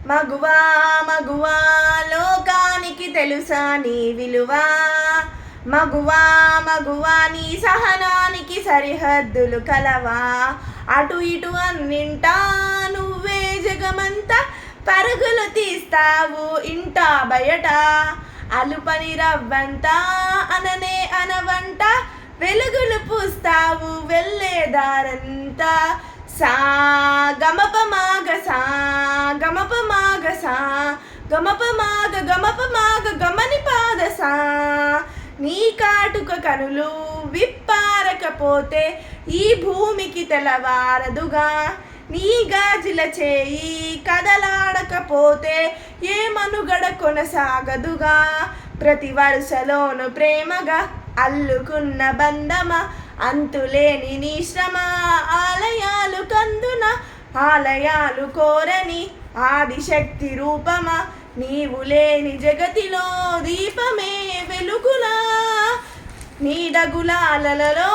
మగువా మగువా లోకానికి తెలుసా నీ విలువ, మగువా మగువా నీ సహనానికి సరిహద్దులు కలవా, అటు ఇటు అన్నింటా నువ్వే జగమంతా పరుగులు తీస్తావు ఇంట బయట, అలుపని రవ్వంతా అననే అనవంట వెలుగులు పూస్తావు వెళ్ళేదారంతా, సా గమప మాగ సా గమప మాగ సా గమప మాగ గమని పాదసా, నీ కాటుక కనులు విప్పారకపోతే ఈ భూమికి తెలవారదుగా, నీ గాజుల చేయి కదలాడకపోతే ఏ మనుగడ కొనసాగదుగా, ప్రతి వరుసలోను ప్రేమగా అల్లుకున్న బంధమా అంతులేని నీ శ్రమ, ఆలయాలు కందున ఆలయాలు కోరని ఆదిశక్తి రూపమా, నీవు లేని జగతిలో దీపమే వెలుగులా, నీడగులాలలో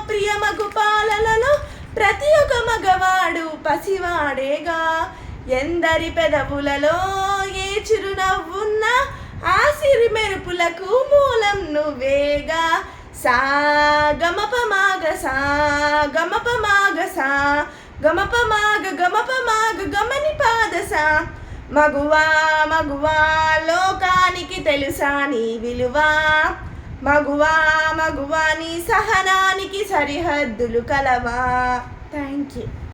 ప్రియమగు పాలలలో ప్రతి ఒక్క మగవాడు పసివాడేగా, ఎందరి పెదవులలో ఏ చిరునవ్వున్నా ఆ సిరి మెరుపులకు మూలం నువ్వేగా, సా గమప మాగ సా గమప మాగ సా గమప మాగ గమని పాదసా, మగువా మగువా లోకానికి తెలుసా నీ విలువ, మగువా మగువా నీ సహనానికి సరిహద్దులు కలవా. Thank you.